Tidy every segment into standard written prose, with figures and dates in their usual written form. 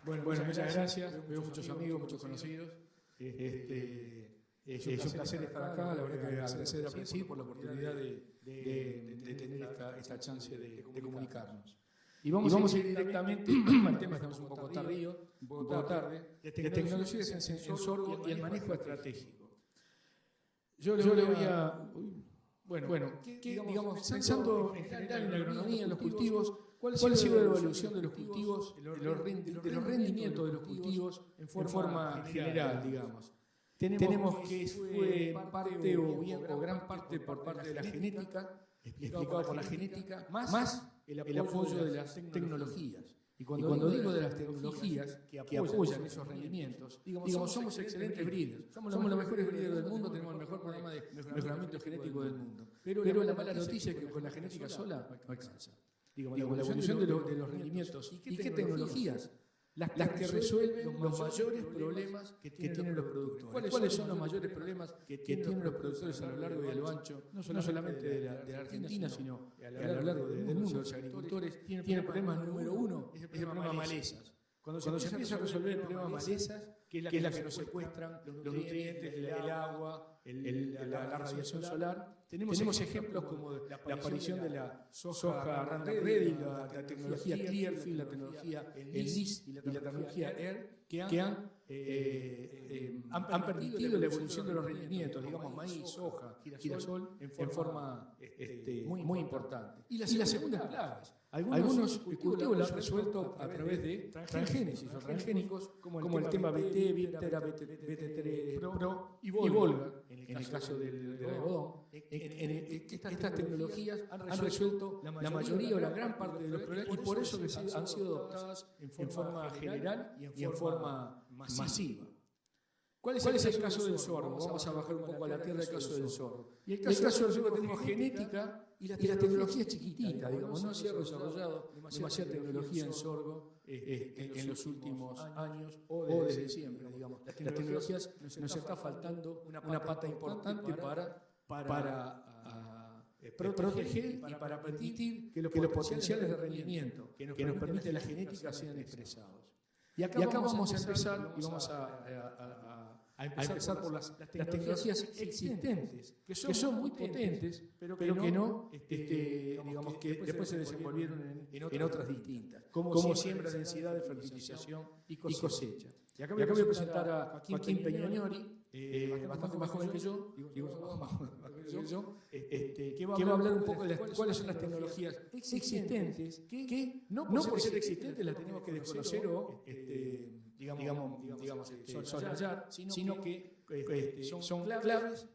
Bueno, muchas gracias. Veo muchos amigos, muchos conocidos. Es un placer estar acá. La verdad que agradecer a Presi por la oportunidad de tener esta chance de comunicarnos. Y vamos a ir directamente al tema, estamos un poco tarde, de tecnologías en sorgo y el manejo estratégico. Yo le voy a... Bueno, digamos, pensando en general en la agronomía, en los cultivos, ¿cuál ha sido la evolución de los cultivos, de los rendimientos de los cultivos en forma general, digamos? Tenemos que fue parte o gran parte por parte de la genética, explicado por la genética, más el apoyo de las tecnologías. Y cuando digo de las tecnologías que apoyan esos rendimientos, digamos, somos excelentes breeders, somos los mejores breeders del mundo, tenemos el mejor programa de mejoramiento genético del mundo. Pero la mala noticia es que con la genética sola no alcanza. Digamos, la evolución de los rendimientos. ¿Y qué tecnologías? Las que resuelven los mayores problemas que tienen los productores. ¿Cuáles son los mayores problemas que tienen los productores a lo largo y a lo ancho? No solamente de la Argentina, sino a lo largo del mundo. Los agricultores tienen problemas número uno, es el problema malezas. Cuando se empieza a resolver el problema malezas, que es la que nos secuestran los nutrientes, el agua, la radiación solar, tenemos ejemplos como la aparición de la soja Random Ready, la tecnología Clearfield, la tecnología ENIS y la tecnología ER, que han permitido la evolución de los rendimientos, digamos, maíz, soja, girasol, en forma muy importante. Y la segunda es plagas. Algunos cultivos lo han resuelto a través de transgénesis o transgénicos, como el tema BT, Viptera, BT3 Pro y Volga, en el caso del algodón. Estas tecnologías han resuelto la mayoría o la gran parte de los problemas y por eso han sido adoptadas en forma general y en forma masiva. ¿Cuál es el caso del sorgo? Vamos a bajar un poco a la tierra el caso del sorgo. Y el caso del sorgo tenemos genética y la tecnología es chiquitita, digamos, no se ha desarrollado demasiada tecnología en sorgo en los últimos años o desde siempre, digamos. Las tecnologías nos está faltando una pata importante para proteger y para permitir que los potenciales de rendimiento que nos permite la genética sean expresados. Y acá vamos a empezar y vamos a empezar por las tecnologías existentes, que son muy potentes, pero que no, digamos, que después se desenvolvieron en otras distintas, como siembra, densidad, fertilización y cosecha. Y acá voy a presentar a Joaquín Peñagnori, bastante más joven que yo, que va a hablar un poco de cuáles son las tecnologías existentes que no por ser existentes las tenemos que desconocer o soslayar, sino que son claves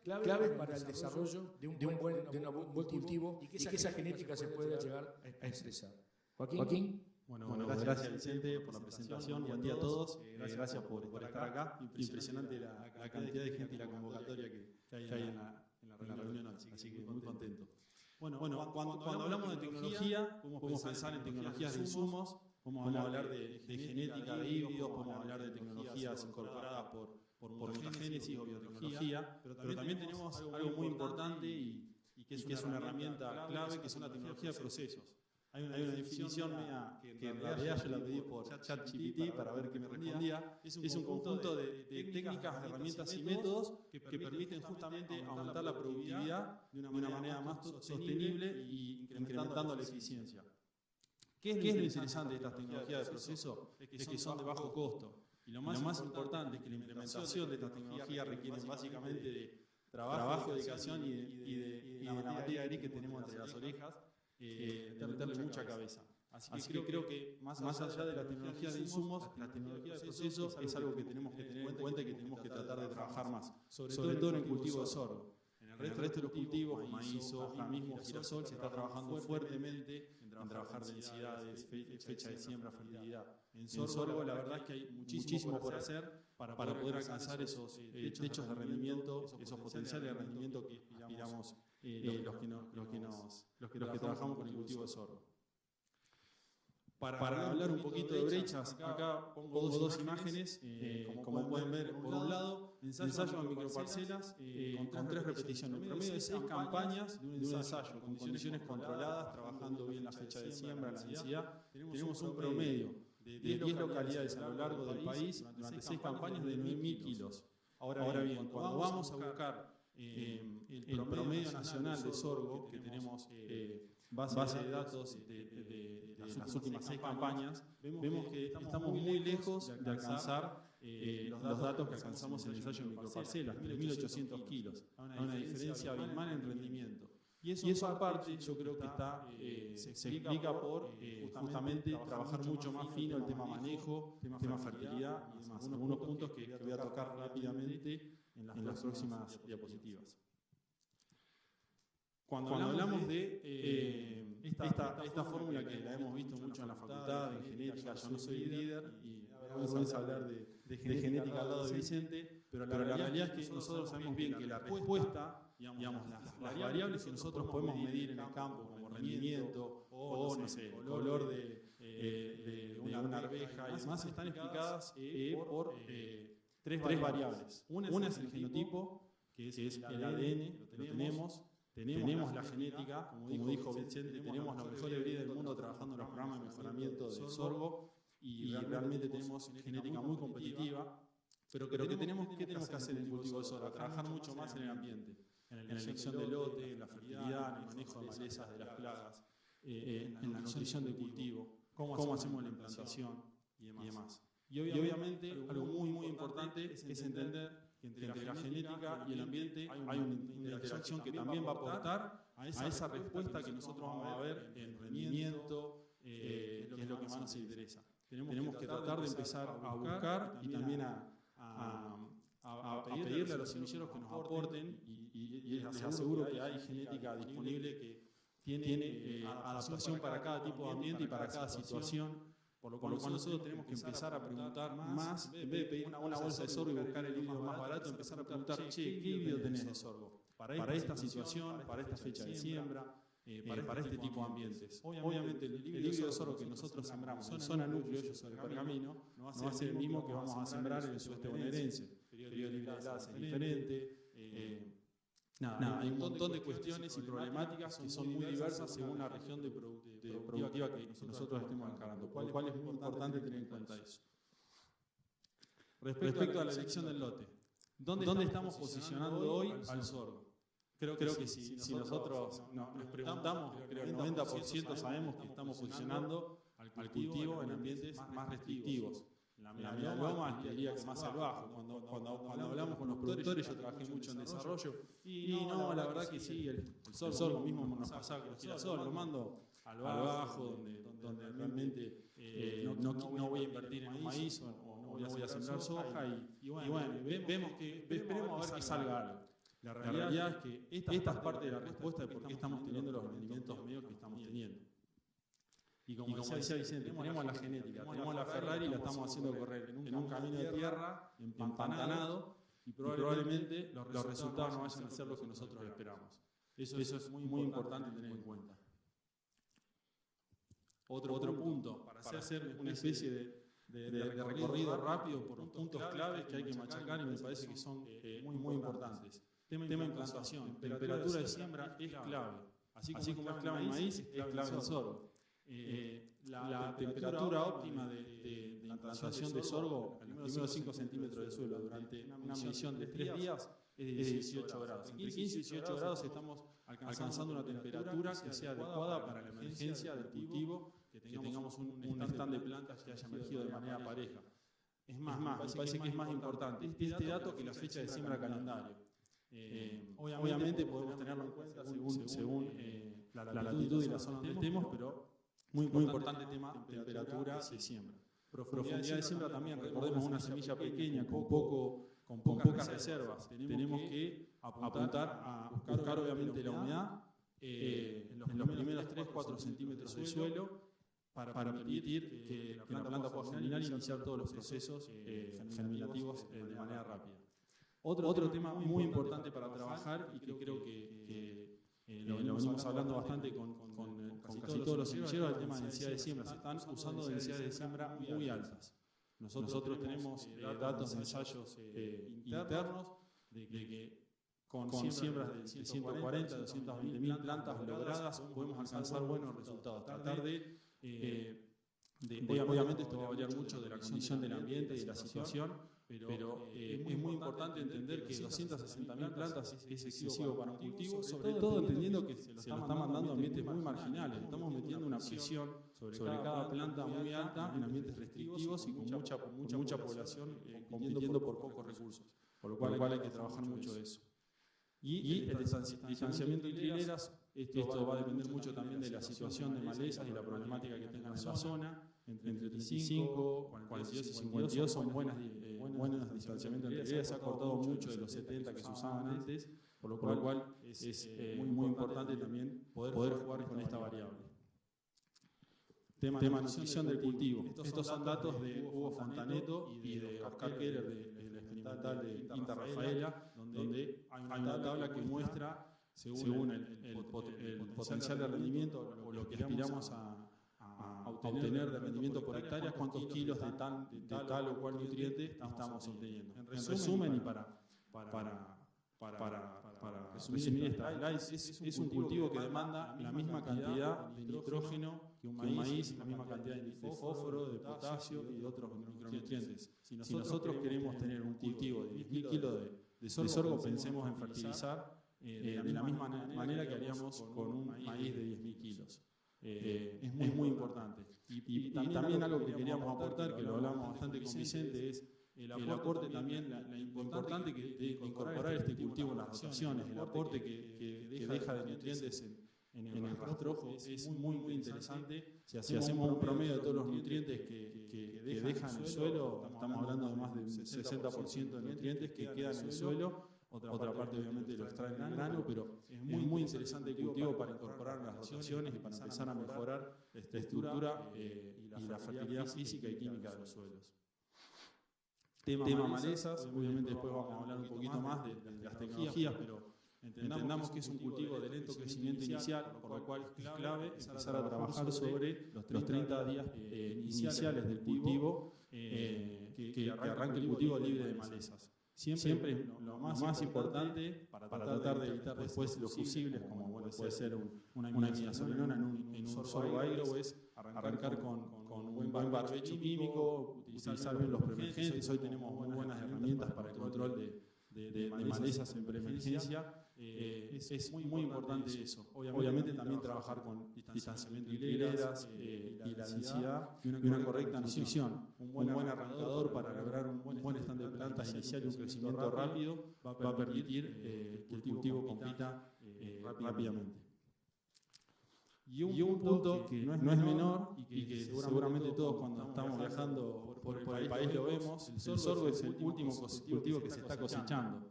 para el desarrollo de un buen cultivo y que esa genética se pueda llegar a expresar. Joaquín. Bueno, gracias Vicente por la presentación, buen día a todos, gracias por estar acá, impresionante la cantidad de gente y la convocatoria que hay en la reunión, así que muy contento. Bueno, cuando hablamos de tecnología, podemos pensar en tecnologías de insumos, podemos hablar de genética de híbridos, podemos hablar de tecnologías incorporadas por mutagénesis o biotecnología, pero también tenemos algo muy importante y que es una herramienta clave, que es una tecnología de procesos. Hay una definición mía que en realidad yo la pedí por ChatGPT para ver qué me respondía. Es un conjunto de técnicas, herramientas y métodos que permiten justamente aumentar la productividad de una manera más sostenible y incrementando la eficiencia. ¿Qué es lo interesante de estas tecnologías de proceso? Es que son de bajo costo. Y lo más importante es que la implementación de estas tecnologías requiere básicamente de trabajo, dedicación y de la materia gris que tenemos entre las orejas, de meterle mucha cabeza. Así que creo que más allá de las tecnologías de insumos, la tecnología de procesos es algo que tenemos que tener en cuenta y que tenemos que tratar de trabajar más, sobre todo en el cultivo de sorgo. En el resto de los cultivos, maíz, soja, mismo girasol, se está trabajando fuertemente en trabajar densidades, fecha de siembra, fertilidad. En sorgo la verdad es que hay muchísimo por hacer para poder alcanzar esos techos de rendimiento, esos potenciales de rendimiento que aspiramos los que trabajamos con el cultivo de sorgo. Para hablar un poquito de brechas, acá pongo dos imágenes, como pueden ver, por un lado, ensayo en microparcelas con 3 repeticiones, promedio de 6 campañas de un ensayo, con condiciones controladas, trabajando bien la fecha de siembra, la densidad. Tenemos un promedio 10 localidades a lo largo del país durante 6 campañas de 9.000 kilos. Ahora bien, cuando vamos a buscar el promedio nacional de sorgo, que tenemos base de datos de las últimas 6 campañas, vemos que estamos muy lejos de alcanzar los datos que alcanzamos en el ensayo de microparcelas, 3.800 kilos. Hay una diferencia abismal en rendimiento. Y eso aparte yo creo que se explica por justamente trabajar mucho más fino el tema manejo, tema fertilidad y demás. Algunos puntos que voy a tocar rápidamente en las próximas diapositivas. Cuando hablamos de esta fórmula que la hemos visto mucho en la facultad, en genética, yo no soy líder y me da vergüenza hablar de genética al lado de Vicente, pero la realidad es que nosotros sabemos bien que la respuesta, digamos, las variables que nosotros podemos medir en el campo, como rendimiento o, no sé, el color de una arveja y demás, están explicadas por tres variables. Una es el genotipo, que es el ADN, lo tenemos la genética, como dijo Vicente, tenemos los mejores breeders del mundo trabajando en los programas de mejoramiento del sorgo y realmente tenemos genética muy competitiva, pero ¿qué tenemos que hacer en el cultivo del sorgo? Trabajar mucho más en el ambiente, en la elección de lote, en la fertilidad, en el manejo de malezas, de las plagas, en la nutrición del cultivo, cómo hacemos la implantación y demás. Y obviamente algo muy importante es entender que entre la genética y el ambiente hay una interacción que también va a aportar a esa respuesta que nosotros vamos a ver en rendimiento, que es lo que más nos interesa. Tenemos que tratar de empezar a buscar y también a pedirle a los semilleros que nos aporten y les aseguro que hay genética disponible que tiene adaptación para cada tipo de ambiente y para cada situación. Por lo cual nosotros tenemos que empezar a preguntar más, en vez de pedir una bolsa de sorgo y buscar el híbrido más barato, empezar a preguntar, che, ¿qué híbrido tenés de sorgo? Para esta situación, para esta fecha de siembra, para este tipo de ambientes. Obviamente el híbrido de sorgo que nosotros sembramos en zona núcleo, yo soy de Pergamino, no va a ser el mismo que vamos a sembrar en el sudeste bonaerense. El periodo de libre de heladas es diferente. Hay un montón de cuestiones y problemáticas que son muy diversas según la región productiva que nosotros estemos encarando, por lo cual es muy importante tener en cuenta eso. Respecto a la elección del lote, ¿dónde estamos posicionando hoy al sorgo? Creo que si nosotros nos preguntamos, creo que el 90% sabemos que estamos posicionando al cultivo en ambientes más restrictivos. La melaloma diría que más al bajo. Cuando hablamos con los productores, yo trabajé mucho en desarrollo y no, la verdad que sí, el sorgo mismo nos pasaba con el girasol, lo mando al bajo, donde realmente no voy a invertir en maíz o no voy a sembrar soja y bueno, vemos que esperemos a ver que salga algo. La realidad es que esta es parte de la respuesta de por qué estamos teniendo los rendimientos medios que estamos teniendo. Y como decía Vicente, tenemos la genética, tenemos la Ferrari y la estamos haciendo correr en un camino de tierra, empantanado, y probablemente los resultados no vayan a ser los que nosotros esperamos. Eso es muy importante tener en cuenta. Otro punto, para hacer una especie de recorrido rápido por los puntos claves que hay que machacar y me parece que son muy importantes. Tema de implantación, temperatura de siembra es clave. Así como es clave el maíz, es clave el sorgo. La temperatura óptima de implantación de sorgo, en los primeros 5 centímetros de suelo durante una medición de 3 días es de 18 grados. Entre 15 y 18 grados estamos alcanzando una temperatura que sea adecuada para la emergencia del cultivo, que tengamos un stand de plantas que haya emergido de manera pareja. Es más, me parece que es más importante este dato que la fecha de siembra calendario. Obviamente podemos tenerlo en cuenta según la latitud y la zona donde estemos, pero muy importante tema temperatura de siembra. Profundidad de siembra también, recordemos una semilla pequeña con pocas reservas. Tenemos que apuntar a buscar obviamente la humedad en los primeros 3-4 centímetros del suelo para permitir que la planta pueda germinar y iniciar todos los procesos germinativos de manera rápida. Otro tema muy importante para trabajar y que creo que lo venimos hablando bastante con casi todos los semilleros, el tema de densidad de siembra. Se están usando densidades de siembra muy altas. Nosotros tenemos datos de ensayos internos de que con siembras de 140 a 220.000 plantas logradas podemos alcanzar buenos resultados. Tratar de Obviamente esto va a variar mucho de la condición del ambiente y de la situación, pero es muy importante entender que 260.000 plantas es excesivo para un cultivo, sobre todo entendiendo que se lo está mandando a ambientes muy marginales. Estamos metiendo una presión sobre cada planta muy alta en ambientes restrictivos y con mucha población compitiendo por pocos recursos, por lo cual hay que trabajar mucho de eso. Y el distanciamiento entre hileras, esto va a depender mucho también de la situación de malezas y la problemática que tengan en la zona. Entre 35, 42 y 52 son buenos distanciamientos entre hileras. Se ha cortado mucho de los 70 que se usaban antes, por lo cual es muy importante también poder jugar con esta variable. Tema de nutrición del cultivo. Estos son datos de Hugo Fontaneto y de Oscar Keller de la experimental de Quinta Rafaela, donde hay una tabla que muestra, según el potencial de rendimiento o lo que aspiramos a obtener de rendimiento por hectárea, cuántos kilos de tal o cual nutriente estamos obteniendo. En resumen, y para resumir esta slide, es un cultivo que demanda la misma cantidad de nitrógeno que un maíz, la misma cantidad de fósforo, de potasio y de otros micronutrientes. Si nosotros queremos tener un cultivo de 10.000 kilos de sorgo, pensemos en fertilizar de la misma manera que haríamos con un maíz de 10.000 kilos. Es muy importante. Y también algo que queríamos aportar, que lo hablamos bastante con Vicente, es el aporte también, lo importante de incorporar este cultivo en las rotaciones, el aporte que deja de nutrientes en el rastrojo es muy interesante. Si hacemos un promedio de todos los nutrientes que dejan en el suelo, estamos hablando de más del 60% de nutrientes que quedan en el suelo. Otra parte obviamente lo extraen en el grano, pero es muy interesante el cultivo para incorporar las rotaciones y para empezar a mejorar la estructura y la fertilidad física y química de los suelos. Tema malezas, obviamente después vamos a hablar un poquito más de las tecnologías, pero entendamos que es un cultivo de lento crecimiento inicial, por lo cual es clave empezar a trabajar sobre los 30 días iniciales del cultivo, que arranque el cultivo libre de malezas. Siempre lo más importante para tratar de evitar después los fusibles, como puede ser una imidazolinona en un sorgo agro, es arrancar con un buen barbecho químico, utilizar bien los preemergentes. Hoy tenemos muy buenas herramientas para el control de malezas en preemergencia. Es muy importante eso. Obviamente también trabajar con distanciamiento de hileras y la densidad y una correcta nutrición. Un buen arrancador para lograr un buen stand de plantas inicial y un crecimiento rápido va a permitir que el cultivo compita rápidamente. Y un punto que no es menor y que seguramente todos cuando estamos viajando por el país lo vemos, el sorgo es el último cultivo que se está cosechando.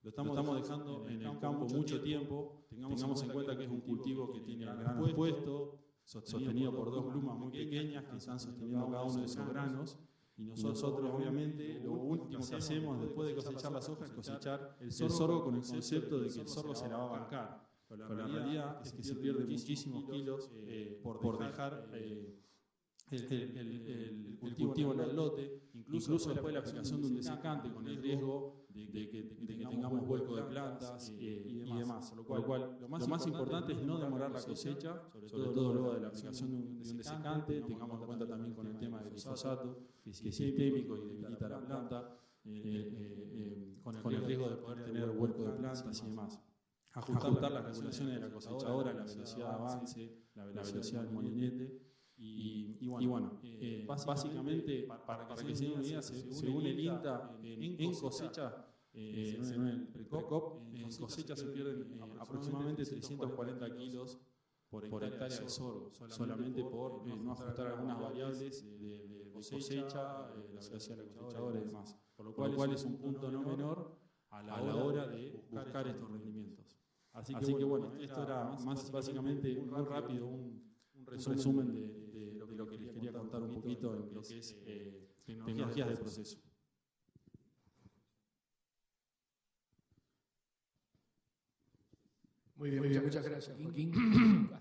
Lo estamos dejando en el campo mucho tiempo. Tengamos en cuenta que es un cultivo que tiene el grano expuesto, sostenido por dos glumas muy pequeñas que están sosteniendo cada uno de esos granos. Y nosotros, obviamente, lo último que hacemos después de cosechar las hojas es cosechar el sorgo con el concepto de que el sorgo se la va a bancar. Pero la realidad es que se pierden muchísimos kilos por dejar el cultivo en el lote, incluso después de la aplicación de un desecante, con el riesgo de que tengamos vuelco de plantas y demás. Por lo cual, lo más importante es no demorar la cosecha, sobre todo luego de la aplicación de un desecante. Tengamos en cuenta también con el tema del glifosato, que es sistémico y debilita la planta, con el riesgo de poder tener vuelco de plantas y demás. Ajustar las regulaciones de la cosechadora, la velocidad de avance, la velocidad del molinete. Y bueno, básicamente, para que se den una idea, según el INTA, en cosecha, según el Precop, en cosecha se pierden aproximadamente 340 kilos por hectárea de sorgo, solamente por no ajustar algunas variables de cosecha, la velocidad de la cosechadora y demás. Por lo cual es un punto no menor a la hora de buscar estos rendimientos. Así que bueno, esto era más básicamente muy rápido, un resumen de lo que les quería contar un poquito en lo que es tecnologías de proceso. Muy bien, muchas gracias, Joaquín.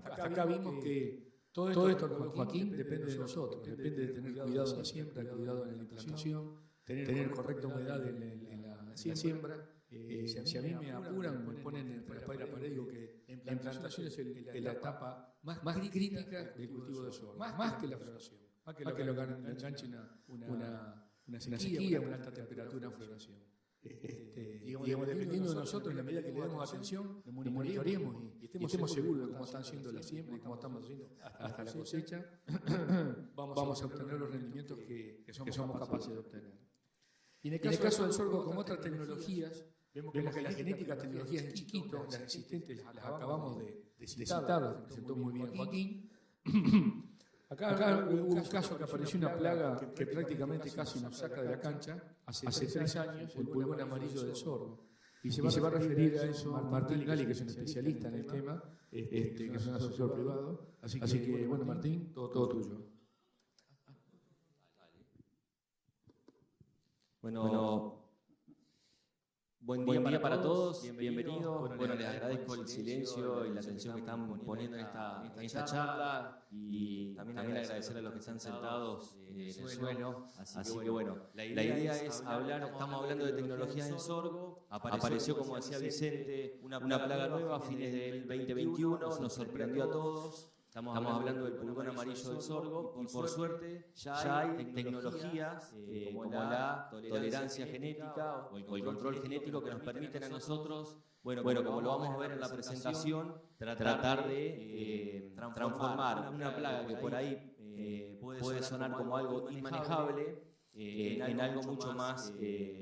Hasta acá vimos que todo esto, Joaquín, depende de nosotros, depende de tener cuidado en la siembra, cuidado en la implantación, tener correcta humedad en la siembra. Si a mí me apuran, me ponen entre la espada y la pared, digo que la implantación es la etapa más crítica del cultivo de sorgo, más que la floración. a que lo enganche una sequía, una alta temperatura en floración. Digamos, dependiendo de nosotros, en la medida que le demos atención, lo monitoreemos y estemos seguros de cómo están siendo la siembra y cómo estamos haciendo hasta la cosecha, vamos a obtener los rendimientos que somos capaces de obtener. Y en el caso del sorgo, con otras tecnologías, vemos que las genéticas, tecnologías en chiquito, las existentes, las acabamos de citar, las presentó muy bien Joaquín. Acá hubo un caso que apareció una plaga que prácticamente casi nos saca de la cancha hace 3 años, el pulgón amarillo del sorgo. Y se va a referir a eso Martín Gali, que es un especialista en el tema, que es un asesor privado. Así que, bueno, Martín, todo tuyo. Bueno, buen día para todos, bienvenidos. Bueno, les agradezco el silencio y la atención que están poniendo en esta charla y también agradecer a los que están sentados en el suelo. Así que bueno, la idea es hablar, estamos hablando de tecnologías en sorgo. Apareció, como decía Vicente, una plaga nueva a fines del 2021, nos sorprendió a todos. Estamos hablando del pulgón amarillo del sorgo y por suerte ya hay tecnologías como la tolerancia genética o el control genético que nos permiten a nosotros, bueno, como lo vamos a ver en la presentación, tratar de transformar una plaga que por ahí puede sonar como algo inmanejable en algo mucho más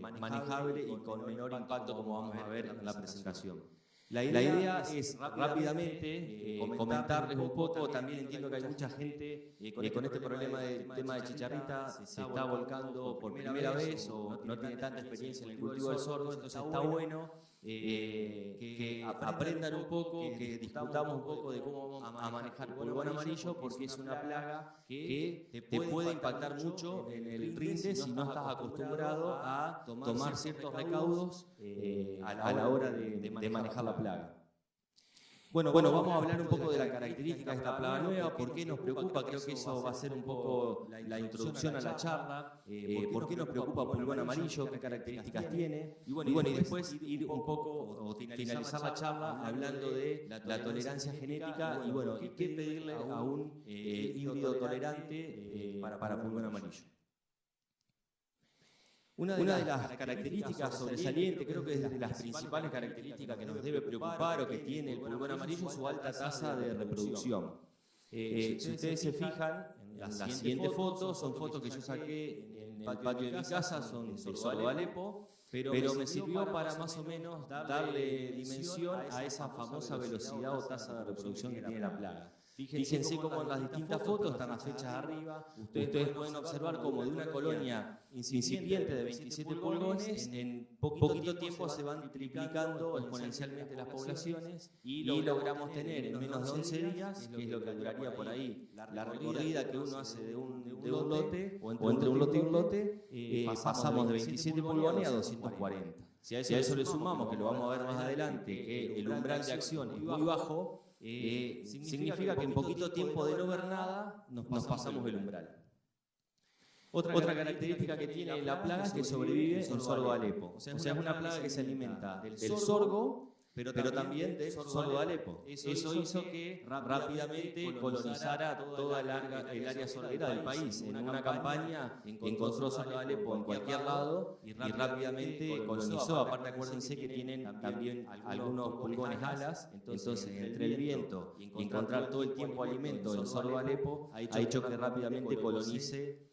manejable y con menor impacto, como vamos a ver en la presentación. La idea es rápidamente comentarles un poco. También entiendo que hay mucha gente con este problema del tema de chicharrita, se está volcando por primera vez o no tiene tanta experiencia en el cultivo del sorgo, entonces está bueno que aprendan un poco, que discutamos un poco de cómo vamos a manejar el pulgón amarillo, porque es una plaga que te puede impactar mucho en el rinde si no estás acostumbrado a tomar ciertos recaudos a la hora de manejar la plaga. Bueno, vamos a hablar un poco de la característica de esta plaga nueva, por qué nos preocupa. Creo que eso va a ser un poco la introducción a la charla, por qué nos preocupa pulgón amarillo, qué características tiene, y después ir un poco o finalizar la charla hablando de la tolerancia genética y qué pedirle a un híbrido tolerante para pulgón amarillo. Una de las características sobresalientes, creo que es de las principales características que nos debe preocupar o que tiene el pulgón amarillo, es su alta tasa de reproducción. Si ustedes se fijan en las siguientes fotos, son fotos que yo saqué en el patio de mi casa, son del sorgo de Alepo, pero me sirvió para más o menos darle dimensión a esa famosa velocidad o tasa de reproducción que tiene la plaga. Fíjense cómo en las distintas fotos están las fechas arriba. Ustedes pueden observar cómo de una colonia incipiente de 27 pulgones, en poquito tiempo se van triplicando exponencialmente las poblaciones y logramos tener en menos de 11 días, que es lo que duraría por ahí la recorrida que uno hace de un lote, o entre un lote y un lote, pasamos de 27 pulgones a 240. Si a eso le sumamos, que lo vamos a ver más adelante, que el umbral de acción es muy bajo, significa que en poquito tiempo de no ver nada nos pasamos el umbral. Otra característica que tiene la plaga es que sobrevive en sorgo de Alepo. O sea, es una plaga que se alimenta del sorgo, pero también del sorgo de Alepo. Eso hizo que rápidamente colonizara toda el área sorguera del país. En una campaña encontró sorgo de Alepo en cualquier lado y rápidamente colonizó. Aparte, acuérdense que tienen también algunos pulgones alas, entonces entre el viento y encontrar todo el tiempo alimento del sorgo de Alepo ha hecho que rápidamente colonice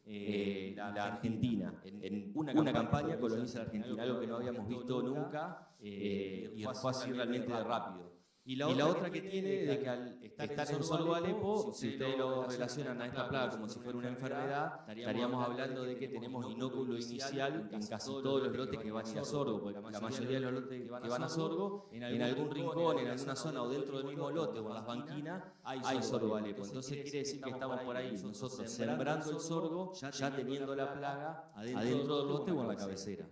la Argentina. En una campaña coloniza la Argentina, algo que no habíamos visto nunca, y fue así realmente de rápido. Y la otra que tiene de que al estar en sorgo de Alepo, si ustedes lo relacionan a esta plaga como si fuera una enfermedad, estaríamos hablando de que tenemos inóculo inicial en casi todos los lotes que van a ir a sorgo, porque la mayoría de los lotes que van a sorgo, en algún rincón, en alguna zona o dentro del mismo lote o en las banquinas, hay sorgo de Alepo. Entonces quiere decir que estamos por ahí nosotros sembrando el sorgo, ya teniendo la plaga adentro del lote o en la cabecera.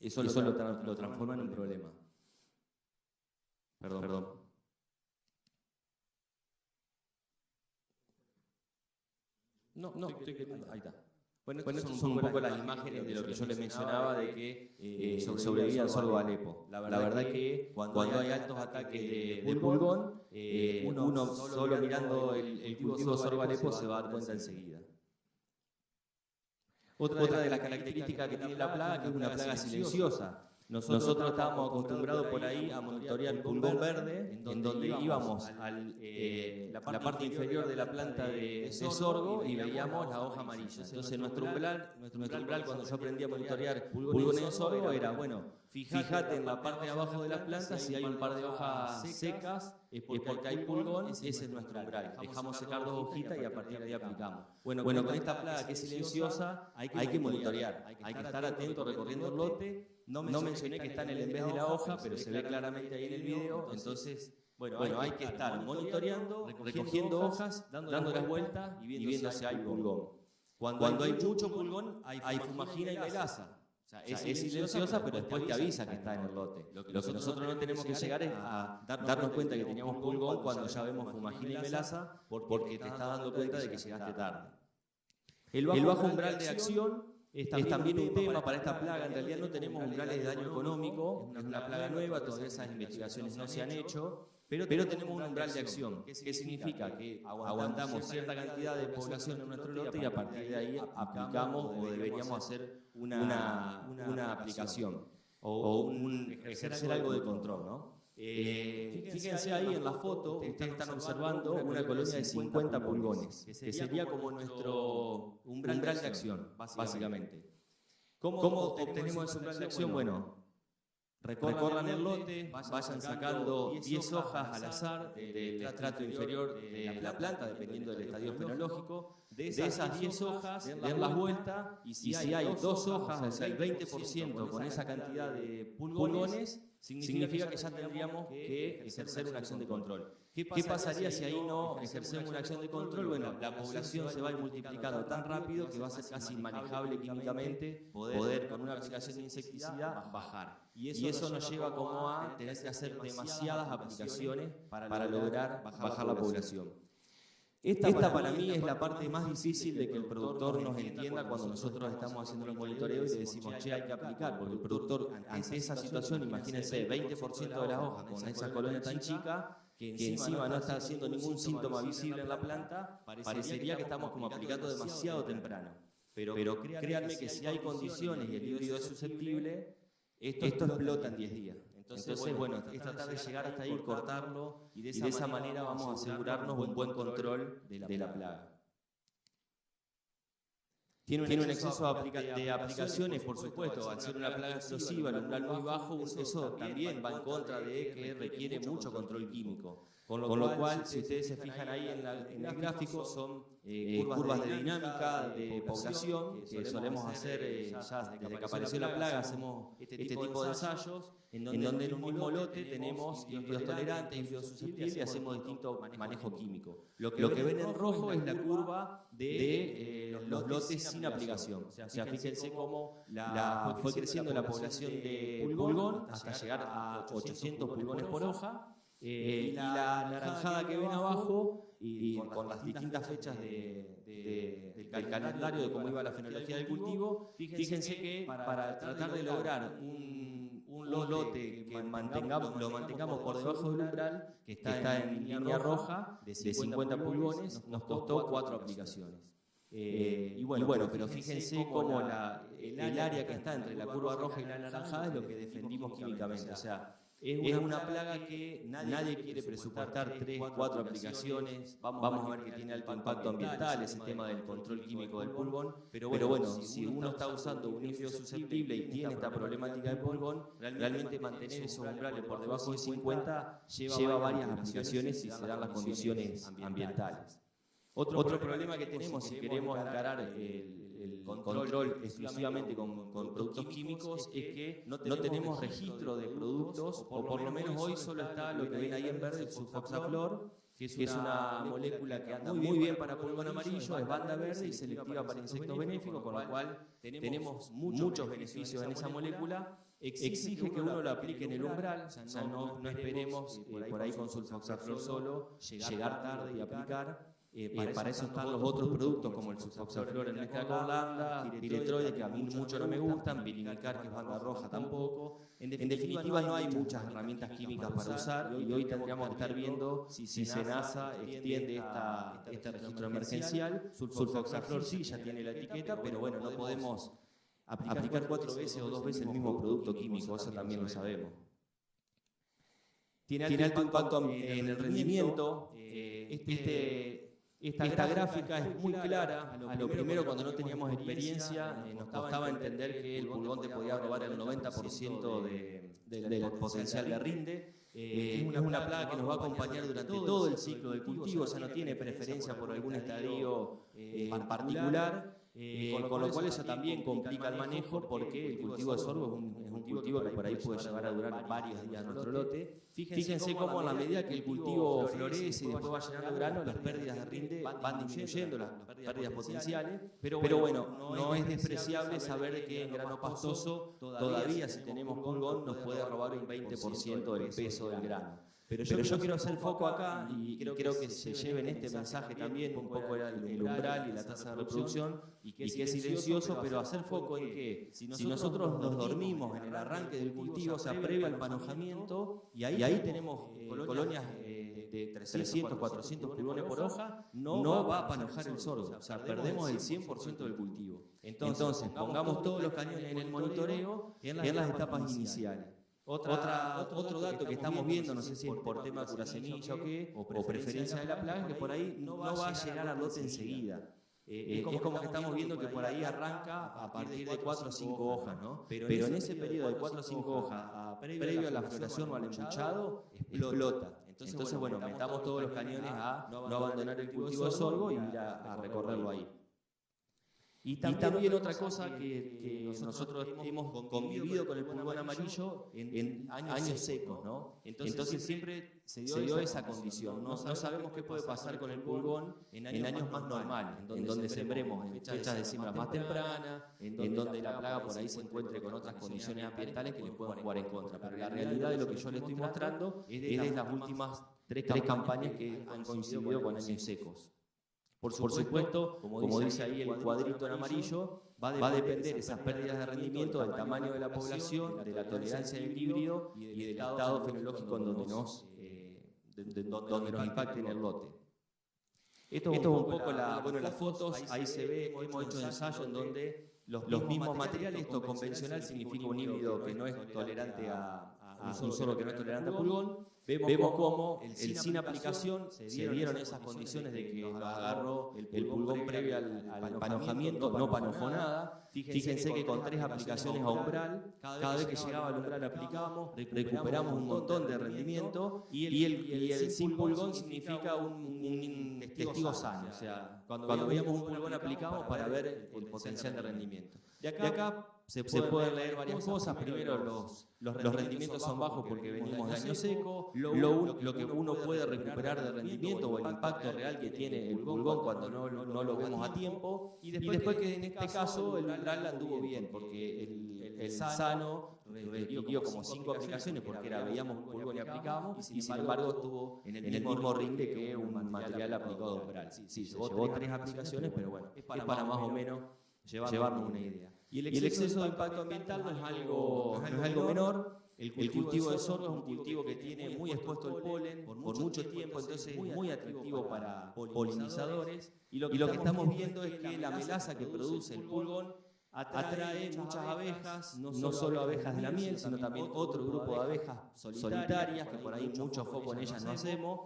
Eso lo transforma en un problema. Perdón. No, ahí está. Bueno, estas son un poco las imágenes de lo que yo les mencionaba de que sobrevivía el sorgo de Alepo. La verdad que cuando hay altos ataques de pulgón, uno solo mirando el cultivo de sorgo de Alepo se va a dar cuenta enseguida. Otra de las características que tiene la plaga, que es una plaga silenciosa. Nosotros estábamos acostumbrados por ahí a monitorear pulgón verde, en donde íbamos a la parte inferior de la planta de sorgo y veíamos la hoja amarilla. Entonces nuestro umbral cuando yo aprendí a monitorear pulgones de sorgo era, bueno, fíjate en la parte de abajo de la planta, si hay un par de hojas secas, es porque hay pulgón, ese es nuestro umbral. Dejamos secar 2 hojitas y a partir de ahí aplicamos. Bueno, con esta plaga que es silenciosa, hay que monitorear, hay que estar atento recorriendo el lote. No mencioné que está en el en vez de la hoja, pero se ve claramente ahí en el video, entonces, bueno, hay que estar monitoreando, recogiendo hojas, dando las vueltas y viendo si hay pulgón. Cuando hay mucho pulgón, hay fumagina y melaza. O sea, es silenciosa, pero después te avisa que está en el lote. Lo que nosotros no tenemos que llegar es a darnos cuenta que teníamos pulgón cuando ya vemos fumagina y melaza, porque te estás dando cuenta de que llegaste tarde. El bajo umbral de acción es también un tema para esta plaga. En realidad no tenemos umbrales de daño económico, es una plaga nueva, todavía esas investigaciones no se han hecho, pero tenemos un umbral de acción. ¿Qué significa? Que aguantamos cierta cantidad de población en nuestro lote y a partir de ahí aplicamos o deberíamos hacer una aplicación o ejercer algo de control, ¿no? Fíjense ahí en la foto, ustedes están observando una colonia de 50 pulgones, que sería como nuestro umbral de acción, básicamente. ¿Cómo obtenemos ese umbral de acción? Bueno, recorran el lote, vayan sacando 10 hojas al azar del estrato inferior de la planta, dependiendo del estadio fenológico. De esas 10 hojas, den las vueltas, y si hay 2 hojas, o sea, el 20% con esa cantidad de pulgones, significa que ya tendríamos que ejercer una acción de control. ¿Qué pasaría si ahí no ejercemos una acción de control? Bueno, la población se va a ir multiplicando tan rápido que va a ser casi inmanejable químicamente poder con una aplicación de insecticida bajar. Y eso nos lleva como a tener que hacer demasiadas aplicaciones para lograr bajar la población. Esta para mí es la parte más difícil de que el productor nos entienda cuando nosotros estamos haciendo los monitoreos y le decimos, che, hay que aplicar, porque el productor ante esa situación, imagínense, 20% de las hojas con esa colonia tan chica, que encima no está haciendo ningún síntoma visible en la planta, parecería que estamos como aplicando demasiado temprano. Pero créanme que si hay condiciones y el híbrido es susceptible, esto explota en 10 días. Entonces, bueno, es tratar de llegar hasta ahí, cortarlo, y de esa manera vamos a asegurarnos un buen control de la plaga. Tiene un exceso de aplicaciones, por supuesto, al ser una plaga explosiva, el umbral muy bajo, eso también va en contra de que requiere mucho control químico. Con lo cual, si ustedes se fijan ahí en el gráfico, son curvas de dinámica, de población, que solemos hacer ya desde que apareció la plaga, hacemos este tipo de ensayos, en donde en un mismo lote tenemos híbridos tolerantes, híbridos susceptibles y hacemos distinto manejo químico. Lo que ven en rojo es la curva de los lotes sin aplicación. O sea, fíjense cómo fue creciendo la población de pulgón hasta llegar a 800 pulgones por hoja. Y la naranjada que ven abajo, y con las distintas fechas del calendario de cómo iba la fenología del cultivo, fíjense que para tratar de lograr un lote que lo mantengamos por debajo del umbral, que está en línea roja, de 50 pulgones, nos costó 4 aplicaciones. Y bueno, pero fíjense cómo el área que está entre la curva roja y la naranjada es lo que defendimos químicamente. O sea, es una plaga que nadie quiere presupuestar 3, 4 aplicaciones. Vamos a ver que tiene alto impacto ambiental, ese tema del control químico del pulgón. Pero bueno, si uno está usando un híbrido susceptible y tiene esta problemática de pulgón, realmente mantener esos umbrales por debajo de 50 lleva varias aplicaciones y se dan las condiciones ambientales. Otro problema que tenemos si queremos encarar el control exclusivamente con productos químicos es que no tenemos registro de productos, o por lo menos hoy solo está lo que ven ahí en verde, el sulfoxaflor, que es una molécula que anda muy bien para pulgón amarillo, es banda verde y selectiva para insectos benéficos, con lo cual tenemos muchos beneficios en esa molécula. Exige que uno lo aplique en el umbral, o sea, no esperemos por ahí con sulfoxaflor solo llegar tarde y aplicar. Para eso están los otros productos como el sulfoxaflor en mezcla con lambda, piretroide, que a mí mucho no me gustan, pirimicar, que es banda roja, tampoco. En definitiva, no hay muchas herramientas químicas para usar y hoy tendríamos que estar viendo si SENASA extiende este registro emergencial. Sulfoxaflor sí, ya tiene la etiqueta, pero bueno, no podemos aplicar 4 veces o 2 veces el mismo producto químico, eso también lo sabemos. Tiene alto impacto en el rendimiento. Esta gráfica es muy clara. A lo primero, cuando no teníamos experiencia, nos costaba entender que el pulgón te podía robar el 90% del potencial de rinde. Es una plaga que nos va a acompañar durante todo el ciclo del cultivo, o sea, no tiene preferencia por algún estadio en particular. Con lo cual eso también complica el manejo porque el cultivo de sorgo es un cultivo que por ahí puede llegar a durar varios días nuestro lote. Fíjense cómo a la medida que el cultivo florece y después va llenando grano, las pérdidas de rinde van disminuyendo, las pérdidas potenciales, pero bueno, no es despreciable saber que en grano pastoso todavía si tenemos pulgón nos puede robar un 20% del peso del grano. Pero yo quiero hacer foco acá y creo que se lleven este mensaje también, un poco el umbral y la tasa de reproducción, y que es silencioso, pero hacer foco en que si nosotros nos dormimos en el arranque del cultivo, o sea, previo al panojamiento, y ahí tenemos colonias de 300, 400 pulgones por hoja, no va a panojar el sorgo, o sea, perdemos el 100% del cultivo. Entonces, pongamos todos los cañones en el monitoreo en las etapas iniciales. Otro dato que estamos viendo, no sé si es por tema curasemilla o qué, o preferencia de la plaga, es que por ahí no va a llegar al lote enseguida. Es como que estamos viendo que por ahí arranca a partir de 4 o 5 hojas, ¿no? Pero en ese periodo de 4 o 5 hojas, previo a la floración o al embuchado, explota. Entonces, bueno, metamos todos los cañones a no abandonar el cultivo de sorgo y ir a recorrerlo ahí. Y también otra cosa que nosotros hemos convivido con el pulgón amarillo en años secos, ¿no? Entonces siempre se dio esa condición. No sabemos qué puede pasar con el pulgón en años más normales, en donde sembremos en fechas de siembra más tempranas, en donde la plaga por ahí se encuentre con otras condiciones ambientales que les puedan jugar en contra. Pero la realidad de lo que yo les estoy mostrando es de las últimas 3 campañas que han coincidido con años secos. Por supuesto, como dice ahí el cuadrito en amarillo, va a depender esas pérdidas de rendimiento del tamaño de la población, de la tolerancia del híbrido y del estado fenológico en donde nos impacte en el lote. Esto es un poco las fotos, ahí se ve, hemos hecho ensayos en donde los mismos materiales, esto convencional significa un híbrido que no es tolerante a un sorgo que no es tolerante a pulgón. Vemos cómo el sin aplicación se dieron esas condiciones de que nos agarró el pulgón previo al panojamiento, no panojó nada. Fíjense que con 3 aplicaciones a umbral, cada vez que llegaba al umbral aplicábamos, recuperamos un montón de rendimiento y el sin pulgón significa un testigo sano, o sea, cuando veíamos un pulgón aplicamos para ver el potencial de rendimiento. De acá se pueden leer varias cosas. Primero, los rendimientos son bajos porque venimos de año seco. Lo que uno puede recuperar de rendimiento o el impacto real que tiene el pulgón cuando no lo vemos a tiempo. Y después que en este caso el umbral anduvo bien porque el sano requirió como 5 aplicaciones porque veíamos un pulgón y aplicábamos y sin embargo estuvo en el mismo rinde que un material aplicado de umbral. Sí, se llevó 3 aplicaciones, pero bueno, es para más o menos llevarnos una idea. Y el exceso de impacto ambiental no es algo menor. El cultivo de sorgo es un cultivo que tiene muy expuesto el polen por mucho tiempo, entonces es muy atractivo para polinizadores. Y lo que estamos viendo es que la melaza que produce el pulgón atrae muchas abejas, no solo abejas de la miel, sino también otro grupo de abejas solitarias, que por ahí mucho foco en ellas no hacemos.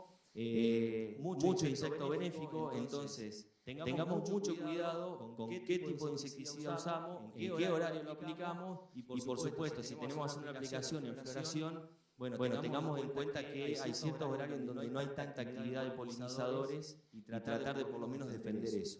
Mucho insecto benéfico, entonces tengamos mucho cuidado con qué tipo de insecticida usamos, en qué horario lo aplicamos y por supuesto si tenemos una aplicación en floración, bueno, tengamos en cuenta que hay ciertos horarios en donde no hay tanta actividad de polinizadores y tratar de por lo menos defender eso.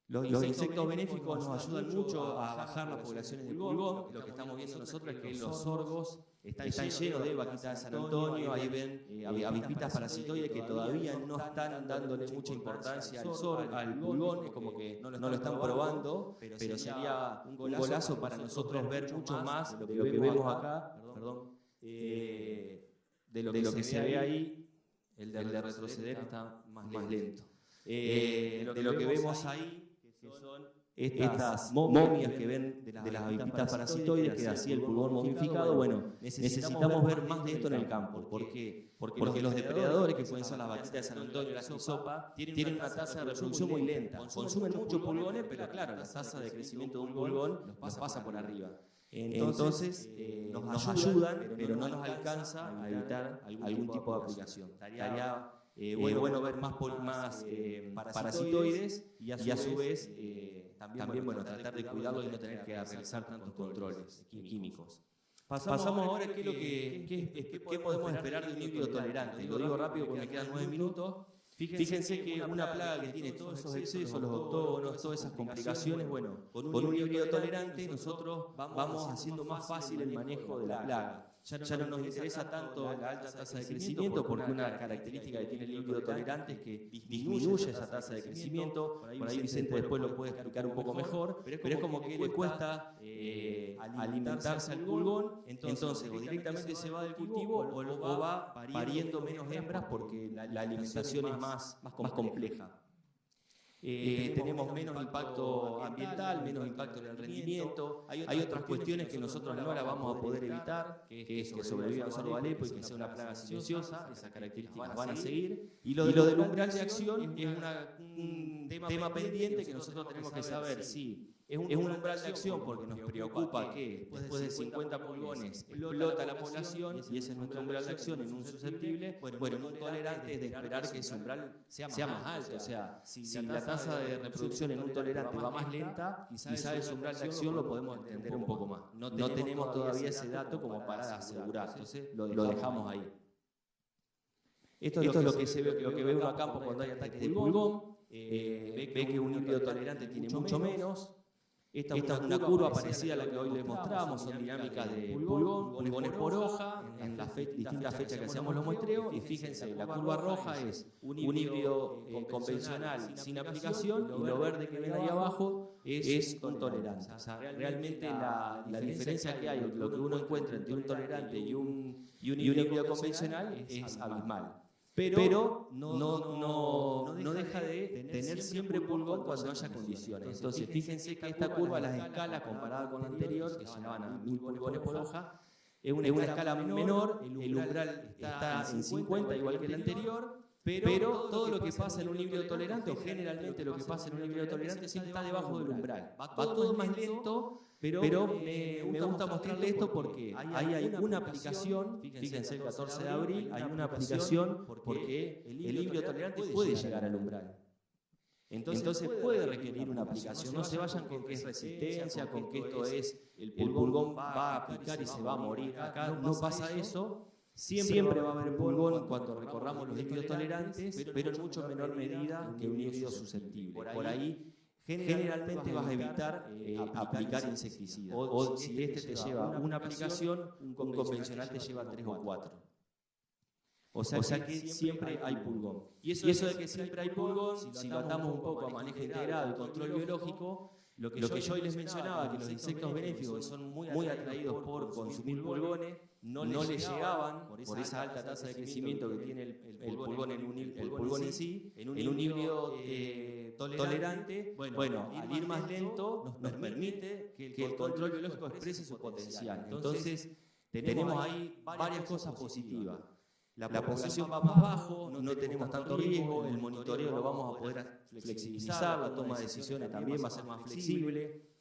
Los insectos benéficos nos ayudan mucho a bajar las poblaciones de pulgón. Lo que estamos viendo nosotros es que los sorgos están llenos de vaquitas de San Antonio, ahí ven avispitas parasitoides que todavía no están dándole mucha importancia al pulgón, es como que no lo están probando, pero sería un golazo para nosotros ver mucho más de lo que vemos acá, de lo que se ve ahí, el de retroceder está más lento. de lo que vemos ahí, que son estas momias que ven de las avipitas parasitoides, que así el pulgón momificado. Bueno, necesitamos ver más de esto en el campo. ¿Por qué? Porque los depredadores, que pueden ser las vaquitas de San Antonio y la crisopa, tienen una tasa de reproducción muy lenta. Consumen muchos pulgones, pero claro, la tasa de crecimiento de un pulgón los pasa por arriba. Entonces, nos ayudan, pero no nos alcanza a evitar algún tipo de aplicación. Estaría bueno ver más parasitoides y a su vez también tratar de cuidarlos y no tener que realizar tantos controles químicos. Pasamos ahora a qué podemos esperar de un híbrido tolerante. Lo digo rápido porque me quedan 9 minutos. Fíjense que una plaga que tiene todos esos excesos, los octógonos, todas esas complicaciones, bueno, con un híbrido tolerante nosotros vamos haciendo más fácil el manejo de la plaga. Ya no nos interesa tanto la alta tasa de crecimiento, porque una característica que tiene el híbrido tolerante es que disminuye esa tasa de crecimiento. Por ahí Vicente después lo puede explicar un poco mejor, pero es como que le cuesta alimentarse al pulgón, entonces o directamente se va del cultivo o va pariendo menos hembras porque la alimentación es más compleja. Tenemos menos impacto ambiental, menos impacto en el rendimiento. Hay otras cuestiones que nosotros no la vamos a poder evitar, que es que sobreviva el sorgo alepo y que sea una plaga silenciosa. Esas características van a seguir. Y lo del umbral de acción es un tema pendiente que nosotros tenemos que saber si es un umbral de acción, porque nos preocupa que después de 50 pulgones explota la población y ese es nuestro umbral de acción en un susceptible. Bueno, en un tolerante es de esperar que ese umbral sea más alto. O sea, si la tasa de reproducción en un tolerante va más lenta, quizás ese umbral de acción lo podemos entender un poco más. No tenemos todavía ese dato como para asegurar, entonces lo dejamos ahí. Esto es lo que ve uno a campo cuando hay ataques de pulgón. Ve que un híbrido tolerante tiene mucho menos. Esta es una curva parecida a la que hoy les mostramos, son dinámicas de pulgones por hoja, en las distintas fechas que hacemos los muestreos, y fíjense, la curva roja es un híbrido convencional sin aplicación, y lo verde que ven ahí abajo es un tolerante. O sea, realmente la diferencia que hay entre lo que uno encuentra entre un tolerante y un híbrido convencional es abismal. Pero no deja de tener siempre pulgón cuando haya condiciones. Entonces, fíjense que esta curva, las escalas comparada con la anterior, que llegaban a 1000 pulgones por hoja, es una escala menor, el umbral está en 50 igual que el anterior, pero todo lo que pasa en un híbrido tolerante, o generalmente lo que pasa en un híbrido tolerante, siempre está debajo del umbral. Va todo más lento, pero me gusta mostrarle esto porque hay una aplicación, fíjense el 14 de abril, hay una aplicación porque el híbrido tolerante puede llegar al umbral. Entonces puede requerir una aplicación. No se vayan con que es resistencia, con que esto es el pulgón va a picar y se va a morir. Acá no pasa eso. Siempre va a haber pulgón cuando recorramos los híbridos tolerantes, pero en mucho menor medida que un híbrido susceptible. Por ahí generalmente vas a evitar aplicar insecticida. O si este te lleva una aplicación, un convencional te lleva 3 o 4. O sea que siempre hay pulgón. Y eso de que siempre hay pulgón, si lo atamos un poco a manejo integrado y control biológico, lo que yo hoy les mencionaba, que los insectos benéficos que son muy atraídos por consumir pulgones, no les llegaban por esa alta tasa de crecimiento que tiene el pulgón en sí, en un híbrido tolerante. Bueno, al ir más lento nos permite que el control biológico exprese su potencial. Entonces, tenemos ahí varias cosas positivas. La población va más bajo, no tenemos tanto riesgo, el monitoreo lo vamos a poder flexibilizar, la toma de decisiones también va a ser más flexible.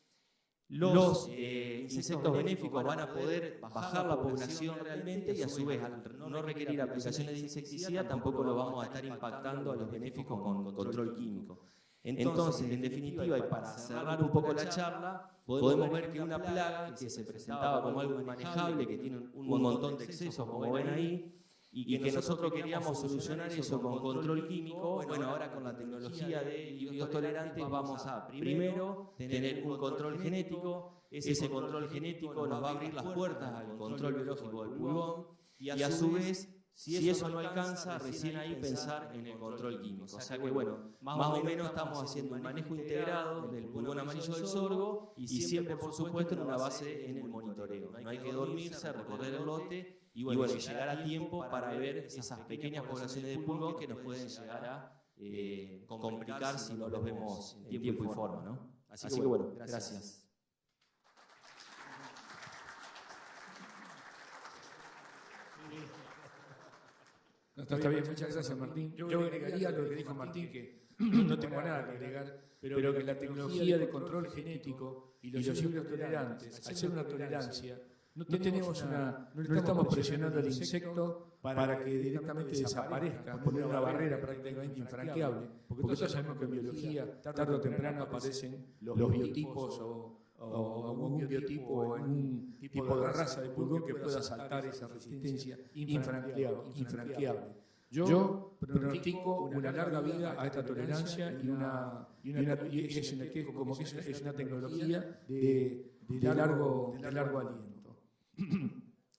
Los insectos benéficos van a poder bajar la población realmente y a su vez al no requerir aplicaciones de insecticida tampoco lo vamos a estar impactando a los benéficos con control químico. Entonces, en definitiva, y para cerrar un poco la charla, podemos ver que una plaga que se presentaba como algo inmanejable, que tiene un montón de excesos, como ven ahí, y que nosotros queríamos solucionar eso con control químico, bueno, ahora con la tecnología de híbridos tolerantes vamos a primero tener un control genético, ese control genético nos va a abrir las puertas al control biológico del pulgón, y a su vez, si eso no alcanza, recién ahí pensar en el control químico. O sea que bueno, más o menos estamos haciendo un manejo integrado del pulgón amarillo del sorgo y siempre, por supuesto, en una base en el monitoreo. No hay que dormirse, recorrer el lote y bueno, llegar a tiempo para ver esas pequeñas poblaciones de pulgón que nos pueden llegar complicar si no los vemos en tiempo y forma, ¿no? Así que bueno, gracias. No, está bien, muchas gracias, Martín. Yo agregaría lo que dijo Martín, que no tengo nada que agregar, pero que la tecnología de control genético y los híbridos tolerantes, al ser una tolerancia, no estamos presionando al insecto para que directamente desaparezca, poner una barrera prácticamente infranqueable, porque todos sabemos que en biología, tarde o temprano, aparecen los biotipos o algún biotipo o algún tipo de raza de pulgón que pueda saltar esa resistencia infranqueable. Yo pronostico una larga vida a esta tolerancia y es una tecnología de largo aliento.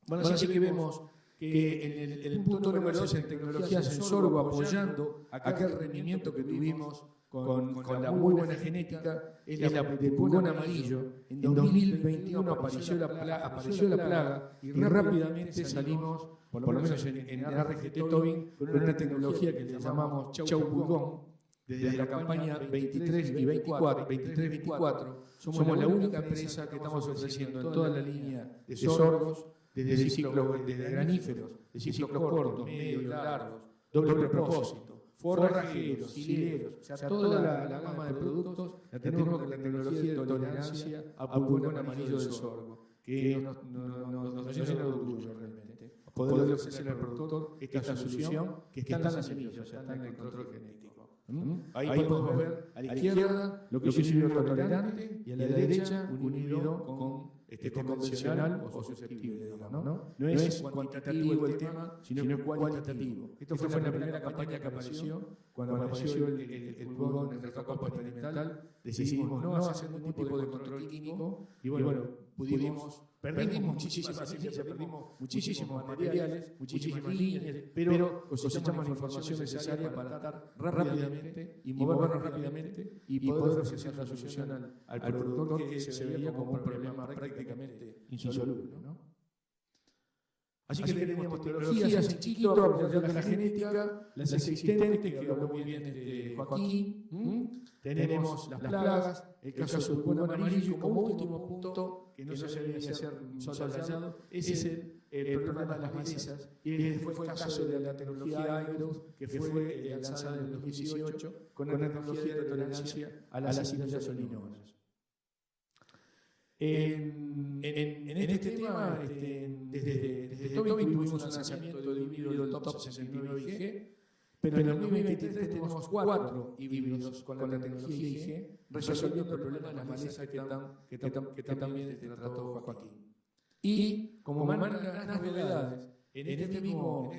Bueno, así que vemos que en el punto número 2 en tecnologías en sorgo, apoyando aquel rendimiento que tuvimos con la muy buena genética, es la del pulgón amarillo. En 2021 apareció la plaga y rápidamente salimos, por lo menos en RGT Tobin, con una tecnología que le llamamos Chau Pulgón. Desde la campaña 23 y 24, somos la única empresa que estamos ofreciendo en toda la línea de sorgos, desde graníferos, de ciclos cortos, medios, largos, doble propósito, forrajeros, hileros, o sea, toda la gama de productos la tenemos con la tecnología de tolerancia a pulgón amarillo del sorgo, que nos llena de orgullo realmente, poder ofrecerle al productor esta solución que está en las semillas, o sea, está en el control genético. Ahí podemos ver a la izquierda lo que es híbrido tolerante y a la derecha un híbrido convencional o susceptible, digamos, ¿no? No es cuantitativo el tema, sino cualitativo. Esto fue en la primera campaña que apareció, cuando apareció el pulgón en nuestra copa experimental, decidimos no hacer ningún tipo de control químico y bueno, perdimos muchísimas semillas, perdimos muchísimos materiales, muchísimas líneas, pero cosechamos la información necesaria para tratar rápidamente y movernos rápidamente y poder ofrecer la solución al productor que se veía como un problema prácticamente insoluble, ¿no? Así que tenemos tecnologías en chiquito, aprovechando la genética, las existentes, que habló muy bien Joaquín. Tenemos las plagas, el caso del pulgón amarillo, y como último punto, que no se debería ser soslayado, ese es el problema de las malezas. Y fue el caso de la tecnología iGrowth, que fue lanzada en el 2018, con una tecnología de tolerancia a las semillas olinonas. En este tema, desde Tobin tuvimos un lanzamiento de híbrido del Top 69 IG, pero en el 2023 tenemos 4 híbridos con la tecnología IG, resolviendo el problema de las malezas que también trató Joaquín. Y como las novedades, en este mismo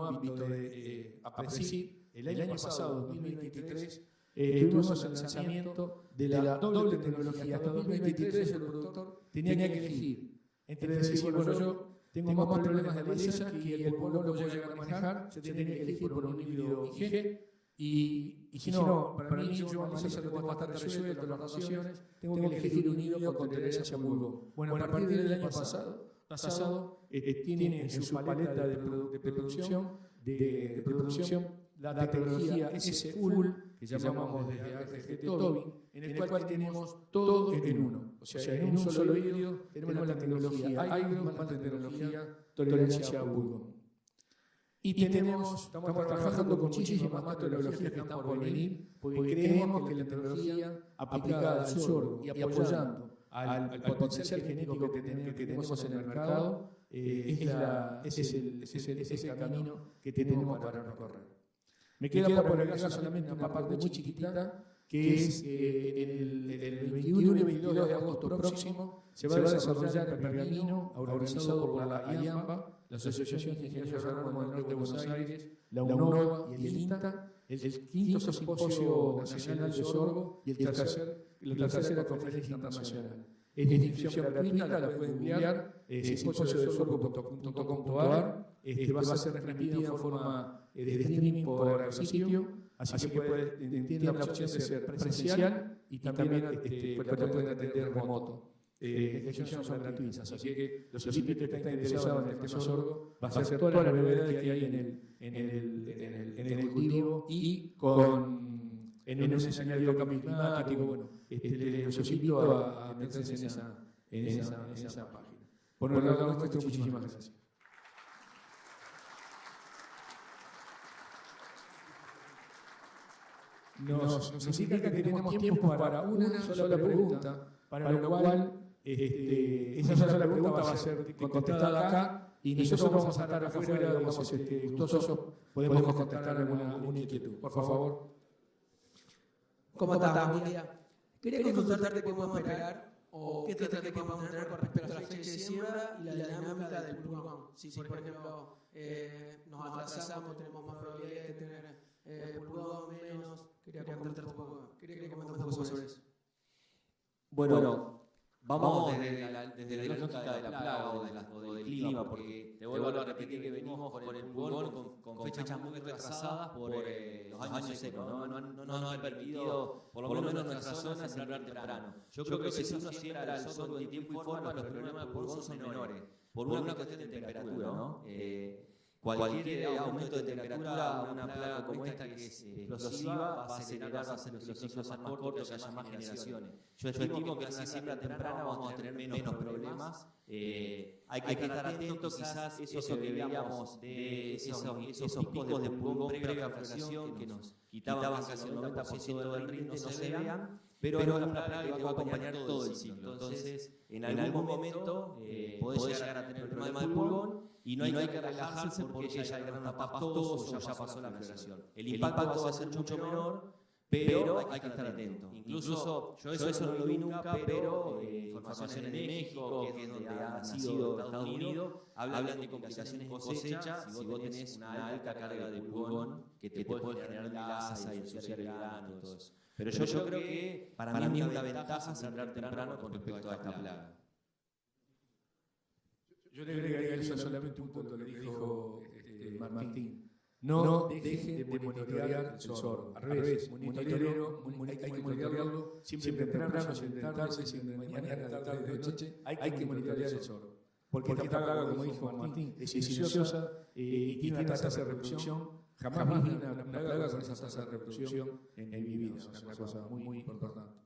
ámbito de APRESID, el año pasado, 2023, tuvimos el lanzamiento de la doble tecnología. Hasta 2023 el productor tenía que elegir entre decir, bueno, yo tengo más problemas de maleza que el pulgón lo voy a llegar a manejar, se tenía que elegir por un híbrido IG, y si no, para mí yo maleza lo tengo bastante resuelto, las rotaciones, tengo que elegir un híbrido con tolerancia a pulgón. Bueno, a partir del año pasado tiene en su paleta de producción la tecnología S Full, que llamamos desde RGT Tobin, en el cual tenemos todo en uno. O sea, en un solo híbrido tenemos la tecnología iGrowth más la tecnología tolerancia a pulgón. Y estamos trabajando con muchísimas más tecnologías que están por venir, porque creemos que la tecnología aplicada al sorgo y apoyando al potencial genético que tenemos en el mercado es el camino que tenemos para recorrer. Me queda por agregar solamente una parte muy chiquitita, que es en el 21 y 22 de agosto próximo se va a desarrollar el pergamino organizado por la IAMBA, la Asociación de Ingenieros Agrónomos del Norte de Buenos Aires, la UNOVA y el INTA, el quinto simposio nacional de sorgo y la tercera conferencia internacional. Es de inscripción gratuita, la pueden enviar, simposiodesorgo.com.ar, va a ser transmitida en forma de streaming por el sitio, así que tiene la opción de ser presencial y también la pueden atender remoto. inscripciones son gratuitas, así que los solicitantes que están interesados en el tema sorgo va a hacer todas las novedades que hay en el cultivo y en un escenario de cambio climático. Bueno, los invito a meterse en esa página. Por lo lado nuestro, muchísimas gracias. Nos indica que tenemos tiempo para una sola pregunta, para lo cual esa sola pregunta va a ser contestada acá y nosotros vamos a estar afuera, digamos, gustosos, podemos contestar alguna inquietud. Por favor. ¿Cómo estás? Buen día. Quería consultarte qué podemos esperar o qué estrategia podemos tener con respecto a la fecha de siembra y la dinámica del pulgón. Si por ejemplo, nos atrasamos, tenemos más probabilidad de tener pulgón, menos. Quería comentar un poco sobre eso. Bueno, vamos desde la lógica de la plaga o del clima, porque te vuelvo a repetir que venimos con el pulgón con fechas muy retrasadas por los años secos, ¿no? No nos han permitido, por lo menos en nuestra zona, sembrar temprano. Yo creo que si uno siembra el sorgo en tiempo y forma, los problemas de pulgón son menores, por una cuestión de temperatura, ¿no? Cualquier aumento de temperatura, una plaga como esta que es explosiva, va a acelerar, va a hacer que los ciclos sean más cortos, que haya más generaciones. Yo estimo que en una siembra temprana vamos a tener menos problemas. Hay que estar atentos, quizás eso que veíamos de esos picos de pulgón previa a floración que nos quitaban casi el 90% del rinde, no se vean, pero es una plaga que va a acompañar todo el ciclo. Entonces, en algún momento podés llegar a tener el problema del pulgón. Y no hay que relajarse porque ya el grano está pastoso o ya pasó la floración. El impacto va a ser mucho menor, pero hay que estar atento. Incluso yo eso no lo vi nunca, pero informaciones de México, que es donde ha nacido Estados Unidos, hablan de complicaciones en cosecha si vos tenés una alta carga de pulgón que te puede generar melaza y ensuciar el grano y todo eso. Pero yo creo que para mí es una ventaja sembrar temprano con respecto a esta plaga. Yo le agregaría solamente un punto que dijo Martín. No deje de monitorear el sorgo. Al revés, hay que monitorearlo siempre temprano, siempre tarde, siempre mañana, tarde, de noche. Hay que monitorear el sorgo. Porque esta plaga, como dijo Martín, es silenciosa y tiene una tasa de reproducción. Jamás vi una plaga con esa tasa de reproducción en mi vida. Es una cosa muy importante.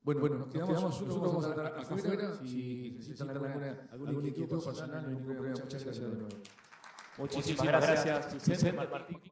Bueno, nos quedamos, nosotros vamos a estar afuera. Si necesitan alguna inquietud personal, no hay ningún problema. Muchas gracias de nuevo. Muchísimas gracias, Martín.